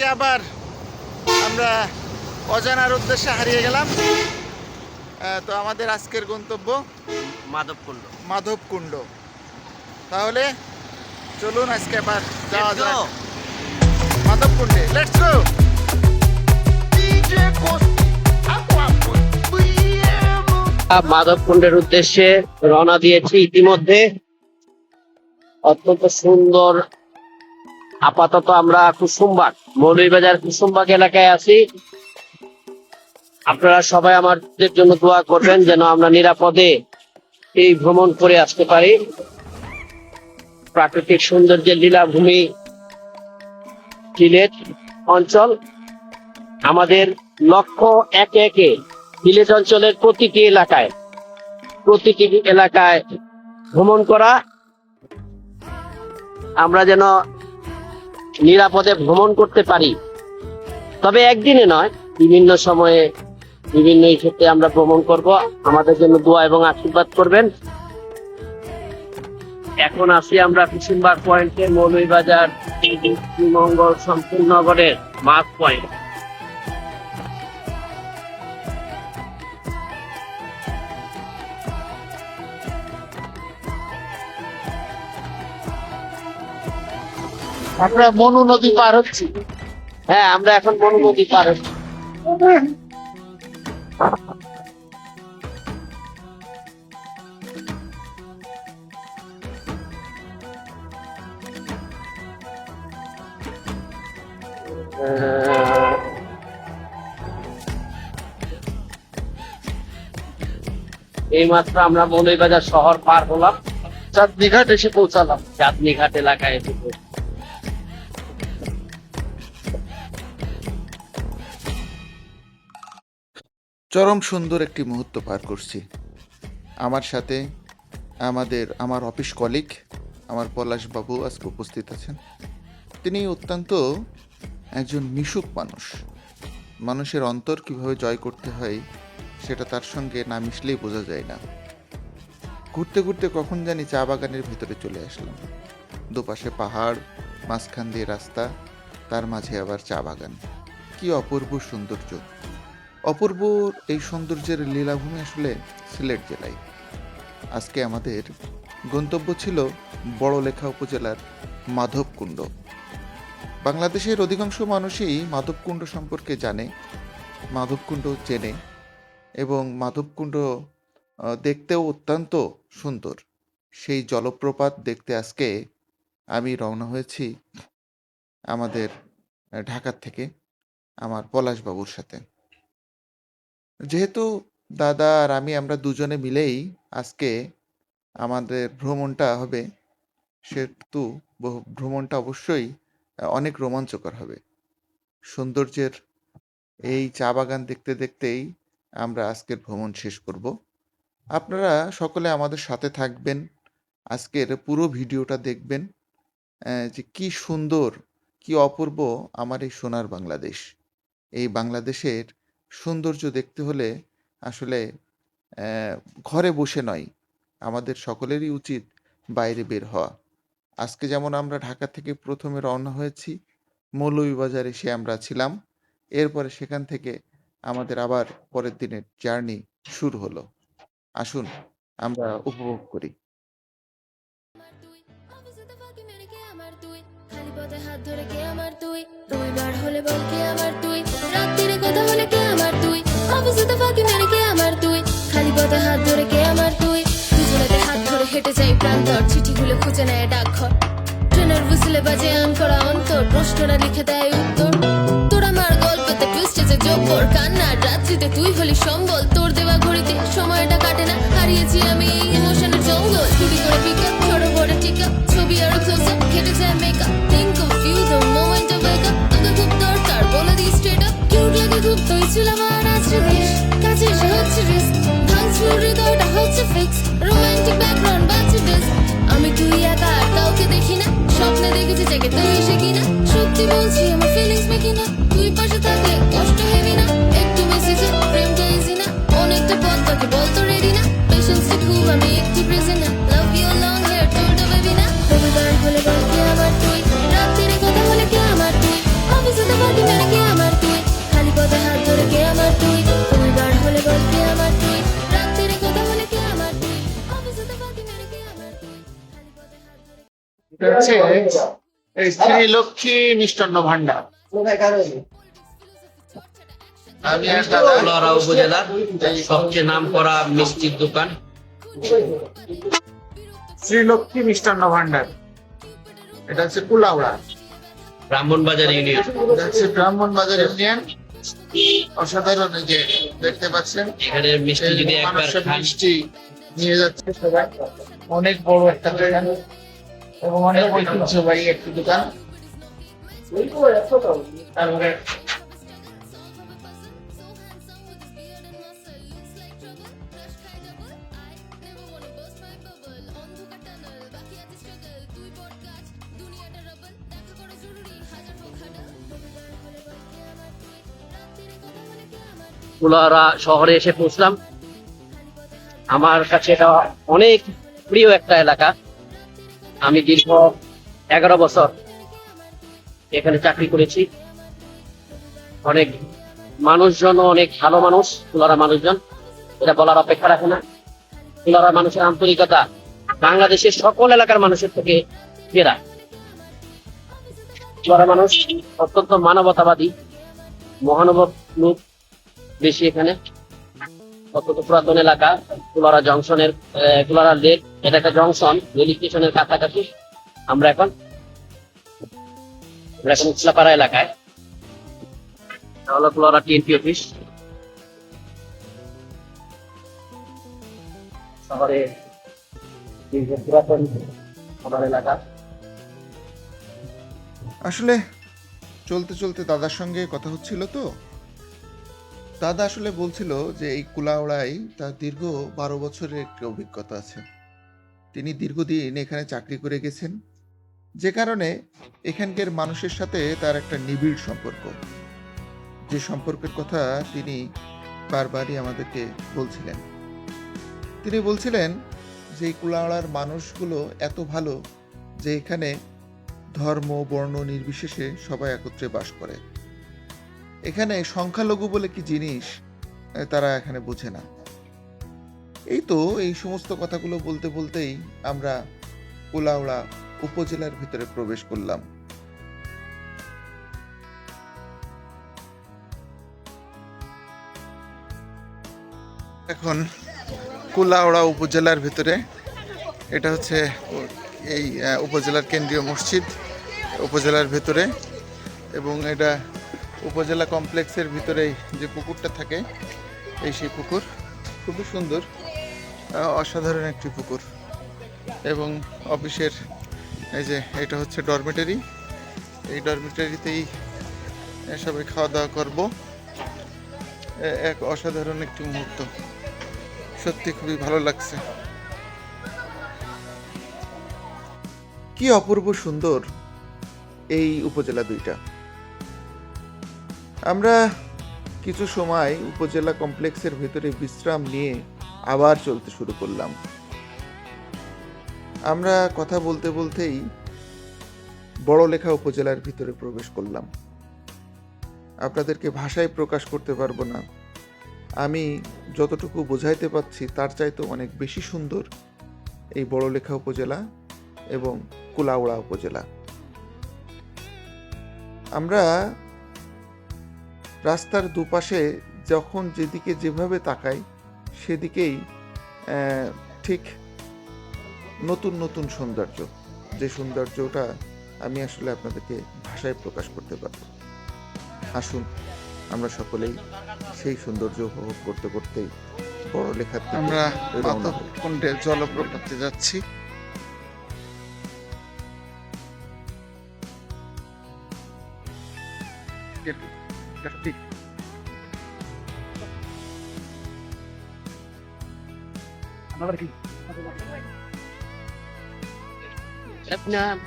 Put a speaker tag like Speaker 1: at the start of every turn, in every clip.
Speaker 1: আজকে আবার আমরা অজানার উদ্দেশ্যে হারিয়ে গেলাম। তো আমাদের আজকের গন্তব্য
Speaker 2: মাধবকুণ্ড।
Speaker 1: মাধবকুণ্ড। তাহলে চলুন আজকে আবার যাওয়া যাক মাধবকুণ্ডে। Let's go.
Speaker 2: মাধবকুণ্ডের উদ্দেশ্যে রওনা দিয়েছি ইতিমধ্যে। অত্যন্ত সুন্দর। আপাতত আমরা কুসুমবাগ, মৌলভীবাজার কুসুমবাগ এলাকায় আছি। আপনারা সবাই আমাদের জন্য দোয়া করবেন যেন আমরা নিরাপদে এই ভ্রমণ করে আসতে পারি। প্রাকৃতিক সৌন্দর্যের লীলাভূমি সিলেট অঞ্চল। আমাদের লক্ষ্য একে একে সিলেট অঞ্চলের প্রতিটি এলাকায় ভ্রমণ করা। আমরা যেন নিরাপদে ভ্রমণ করতে পারি, তবে একদিনে নয়, বিভিন্ন সময়ে বিভিন্ন ক্ষেত্রে আমরা ভ্রমণ করব। আমাদের জন্য দোয়া এবং আশীর্বাদ করবেন। এখন আসি আমরা কুসুমবাগ পয়েন্টে, মৌলভীবাজার শ্রীমঙ্গল শমশেরনগরের মাঠ পয়েন্ট।
Speaker 1: আমরা মনু নদী পার হচ্ছি।
Speaker 2: হ্যাঁ, আমরা এখন মনু নদী পার হচ্ছি। এইমাত্র আমরা মৌলভীবাজার শহর পার হলাম,
Speaker 1: চাঁদনীঘাট এসে পৌঁছালাম।
Speaker 2: চাঁদনীঘাট এলাকায় এসে
Speaker 1: চরম সুন্দর একটি মুহূর্ত পার করছি। আমার সাথে আমার অফিস কলিগ আমার পলাশবাবু আজকে উপস্থিত আছেন। তিনি অত্যন্ত একজন মিশুক মানুষ। মানুষের অন্তর কিভাবে জয় করতে হয় সেটা তার সঙ্গে না মিশলেই বোঝা যায় না। ঘুরতে ঘুরতে কখন জানি চা বাগানের ভিতরে চলে আসলাম। দুপাশে পাহাড়, মাঝখান দিয়ে রাস্তা, তার মাঝে আবার চা বাগান। কি অপূর্ব সৌন্দর্য! অপূর্ব এই সৌন্দর্যের লীলাভূমি আসলে সিলেট জেলায়। আজকে আমাদের গন্তব্য ছিল বড়লেখা উপজেলার মাধবকুণ্ড। বাংলাদেশের অধিকাংশ মানুষই মাধবকুণ্ড সম্পর্কে জানে, মাধবকুণ্ড চেনে, এবং মাধবকুণ্ড দেখতেও অত্যন্ত সুন্দর। সেই জলপ্রপাত দেখতে আজকে আমি রওনা হয়েছি আমাদের ঢাকার থেকে আমার পলাশবাবুর সাথে। যেহেতু দাদা আর আমরা দুজনে মিলেই আজকে আমাদের ভ্রমণটা হবে, সেহেতু ভ্রমণটা অবশ্যই অনেক রোমাঞ্চকর হবে। সৌন্দর্যের এই চা বাগান দেখতে দেখতেই আমরা আজকের ভ্রমণ শেষ করব। আপনারা সকলে আমাদের সাথে থাকবেন, আজকের পুরো ভিডিওটা দেখবেন যে কি সুন্দর, কি অপূর্ব আমার এই সোনার বাংলাদেশ। এই বাংলাদেশের সৌন্দর্য দেখতে হলে আসলে ঘরে বসে নয়, আমাদের সকলেরই উচিত বাইরে বের হওয়া। আজকে যেমন আমরা ঢাকা থেকে প্রথমে রওনা হয়েছি, মৌলভীবাজার এসে আমরা ছিলাম। এরপরে সেখান থেকে আমাদের আবার পরের দিনের জার্নি শুরু হলো। আসুন আমরা উপভোগ করি।
Speaker 3: হেঁটে যাই প্রান্তর, চিঠিগুলো খুঁজে নেয় ডাকঘর। ট্রেনের হুইসেলে বাজে আন করা অন্তর, প্রশ্নরা লিখে দেয় উত্তর। তোর আমার গল্পতে টুইস্টে যে জব্বর কান্নার রাত্রিতে তুই হলি সম্বল। তোর দেওয়া ঘড়িতে সময়টা কাটে না, হারিয়েছি আমি এই ইমোশনের জঙ্গল। চুরি করে পিক আপ, ছোট বড় টিক আপ, ছবি আরো ক্লোজ আপ, কেটে যায় makeup. Think of you the moment of wake up. তোকে খুব দরকার, বলে দিই স্ট্রেট আপ। কিউট লাগে খুব, তুই ছিল আমার আজকে দেশ। কাছে এসে হচ্ছে রিস্ক, ভাঙছিল হৃদয়টা হচ্ছে ফিক্স। রোমান্টিক ব্যাকগ্রাউন্ড বাজছে ডিস্ক। আমি তুই একা আর কাউকে দেখি না, স্বপ্নে দেখেছি যাকে তুই এসে কিনা। সত্যি বলছি আমার ফিলিংস মেকি না, তুই পাশে থাকলে কষ্ট হেবি না। একটু মেসেজে প্রেমটা ইজি না, অনেকটা পথ তোকে বলতো রেডি না। পেশেন্সটা খুব, আমি একটু প্রেজেন্ট না। লাভ ইউ লং হেয়ার চুলটা বেবি না। রবিবার হলে বল কে আমার তুই, রাত্রিরে কথা হলে কে আমার তুই। অফিসে তো
Speaker 1: এটা হচ্ছে এই শ্রীলক্ষ্মী মিষ্টান্ন ভান্ডার। আমি আর দাদা
Speaker 2: কুলাউড়া উপজেলার সবচেয়ে নামকরা মিষ্টির দোকান।
Speaker 1: শ্রীলক্ষ্মী মিষ্টান্ন ভান্ডার, এটা হচ্ছে কুলাউড়া,
Speaker 2: ব্রাহ্মণবাজার ইউনিয়ন।
Speaker 1: এটা হচ্ছে ব্রাহ্মণবাজার ইউনিয়ন। অসাধারণ, এই যে দেখতে পাচ্ছেন
Speaker 2: এখানে মিষ্টি যদি একবার
Speaker 1: মানুষের
Speaker 2: খান,
Speaker 1: মিষ্টি নিয়ে যাচ্ছে সবাই। অনেক বড় একটা দোকান এবং অনেক ঐতিহ্যবাহী একটি দোকান। তারপরে
Speaker 2: কুলাউড়া শহরে এসে পৌঁছলাম। আমার কাছে এটা অনেক প্রিয় একটা এলাকা। আমি দীর্ঘ 11 বছর এখানে চাকরি করেছি। অনেক মানুষজন, অনেক ভালো মানুষ কুলাউড়া মানুষজন, এটা বলার অপেক্ষা রাখে না। কুলাউড়া মানুষের আন্তরিকতা বাংলাদেশের সকল এলাকার মানুষের থেকে সেরা। কুলাউড়া মানুষ অত্যন্ত মানবতাবাদী, মহানুভব লোক বেশি এখানে। অত্যন্ত পুরাতন এলাকা, কুলাউড়া জংশনের কুলাউড়া লেক, এটা একটা জংশন, রেল স্টেশনের কাছাকাছি। আমরা এখন উচলাপাড়া এলাকায়, এটা হলো কুলাউড়া টিএনপি অফিস। শহরে পুরাতন আমার এলাকা।
Speaker 1: আসলে চলতে চলতে দাদার সঙ্গে কথা হচ্ছিল, তো দাদা আসলে বলছিল যে এই কুলাউড়ায় তার দীর্ঘ 12 বছরের একটি অভিজ্ঞতা আছে। তিনি দীর্ঘদিন এখানে চাকরি করে গেছেন, যে কারণে এখানকার মানুষের সাথে তার একটা নিবিড় সম্পর্ক, যে সম্পর্কের কথা তিনি বারবারই আমাদেরকে বলছিলেন। তিনি বলছিলেন যে এই কুলাউড়ার মানুষগুলো এত ভালো যে এখানে ধর্ম বর্ণ নির্বিশেষে সবাই একত্রে বাস করে। এখানে সংখ্যালঘু বলে কি জিনিস তারা এখানে বোঝে না। এই তো এই সমস্ত কথাগুলো বলতে বলতেই আমরা কুলাউড়া উপজেলার ভিতরে প্রবেশ করলাম। এখন কুলাউড়া উপজেলার ভিতরে, এটা হচ্ছে এই উপজেলার কেন্দ্রীয় মসজিদ উপজেলার ভিতরে, এবং এটা উপজেলা কমপ্লেক্সের ভিতরেই যে পুকুরটা থাকে, এই সেই পুকুর খুবই সুন্দর, অসাধারণ একটি পুকুর। এবং অফিসের এই যে এটা হচ্ছে ডরমেটারি, এই ডরমেটারিতেই সবাই খাওয়া দাওয়া করবো। এক অসাধারণ একটি মুহূর্ত, সত্যি খুবই ভালো লাগছে। কি অপূর্ব সুন্দর এই উপজেলা দুইটা। আমরা কিছু সময় উপজেলা কমপ্লেক্সের ভেতরে বিশ্রাম নিয়ে আবার চলতে শুরু করলাম। আমরা কথা বলতে বলতেই বড়লেখা উপজেলার ভিতরে প্রবেশ করলাম। আপনাদেরকে ভাষায় প্রকাশ করতে পারবো না, আমি যতটুকু বোঝাইতে পারছি তার চাইতে অনেক বেশি সুন্দর এই বড়লেখা উপজেলা এবং কুলাউড়া উপজেলা। আমরা রাস্তার দুপাশে যখন যেদিকে যেভাবে তাকাই সেদিকেই ঠিক নতুন নতুন সৌন্দর্য, যে সৌন্দর্যটা আমি আসলে আপনাদেরকে ভাষায় প্রকাশ করতে পারব। আসুন আমরা সকলেই সেই সৌন্দর্য উপভোগ করতে করতেই বড়লেখার আমরা মাধবকুণ্ডে জলপ্রপাতে যাচ্ছি।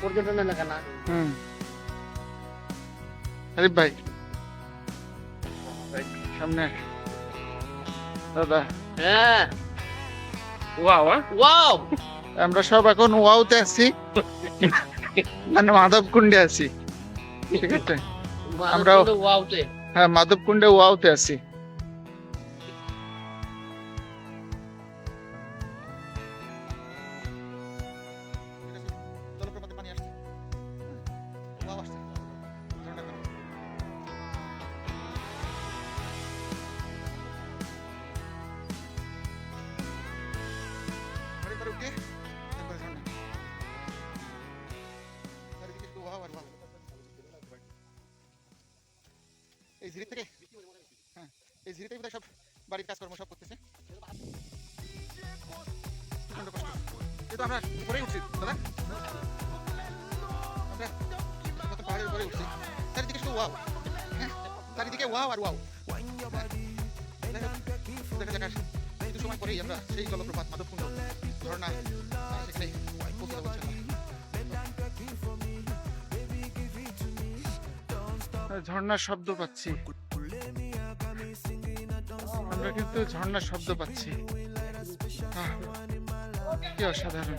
Speaker 2: পর্যটন এলাকা না?
Speaker 1: আরে ভাই সামনে দাদা,
Speaker 2: হ্যাঁ,
Speaker 1: ওয়াও, আমরা সব এখন ওয়াওতে আছি, মানে মাধবকুণ্ডে আছি। ঠিক আছে, আমরা হ্যাঁ মাধবকুণ্ডে ওয়াওতে আছি। জলপ্রপাতে পানি আসছে। এই ঝিরি থেকে, হ্যাঁ এই ঝিরিতেই বোধহয় সব বাড়ির কাজকর্ম সব করতেছে। প্রচণ্ড কষ্ট, যেহেতু আমরা উপরেই উঠছি দাদা, আমরা নতুন পাহাড়ের উপরে উঠছি, চারিদিকে শুধু ওয়াও, হ্যাঁ চারিদিকে ওয়াও আর ওয়াও। দেখা যাক আর কিছু সময় পরেই আমরা সেই জলপ্রপাত মাধবকুণ্ড ঝর্ণা সেখানে পৌঁছে যাবো ইনশাআল্লাহ। ঝর্ণার শব্দ পাচ্ছি আমরা, কিন্তু ঝর্ণার শব্দ পাচ্ছি। কি অসাধারণ!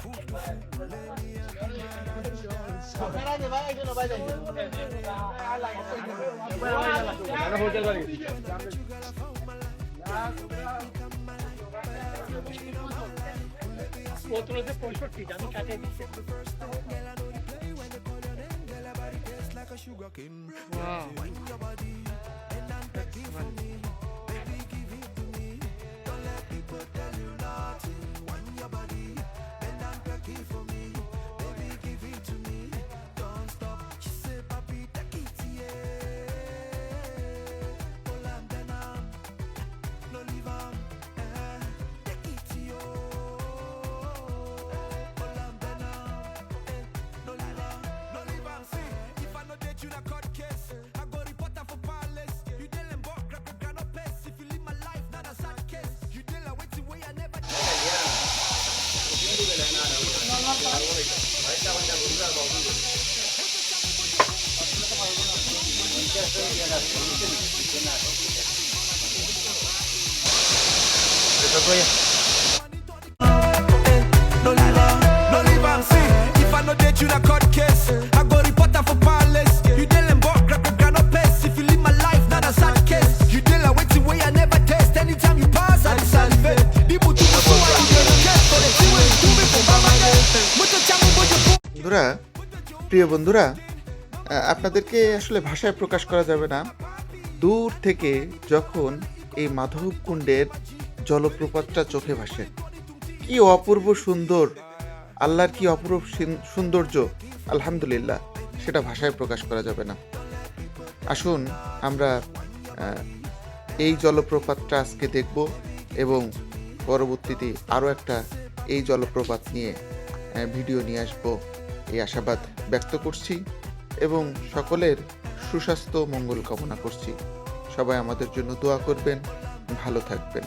Speaker 4: No leave am see. If I no date you na court case, I go report am for palace. You dey lembo, grab the ground up place. If you live my life, not a sad case. You dey like waiting way I never taste. Anytime you pass, I salivate. The butu butu I you dey get for the thing when you do me for mama day. Mucho chamu bojo.
Speaker 1: বন্ধুরা, প্রিয় বন্ধুরা, আপনাদেরকে আসলে ভাষায় প্রকাশ করা যাবে না। দূর থেকে যখন এই মাধবকুণ্ডের জলপ্রপাতটা চোখে ভাসে, কি অপূর্ব সুন্দর, আল্লাহর কি অপূর্ব সৌন্দর্য, আলহামদুলিল্লাহ, সেটা ভাষায় প্রকাশ করা যাবে না। আসুন আমরা এই জলপ্রপাতটা আজকে দেখব এবং পরবর্তীতে আরও একটা এই জলপ্রপাত নিয়ে ভিডিও নিয়ে আসবো, এই আশাবাদ ব্যক্ত করছি এবং সকলের সুস্বাস্থ্য মঙ্গল কামনা করছি। সবাই আমাদের জন্য দোয়া করবেন, ভালো থাকবেন।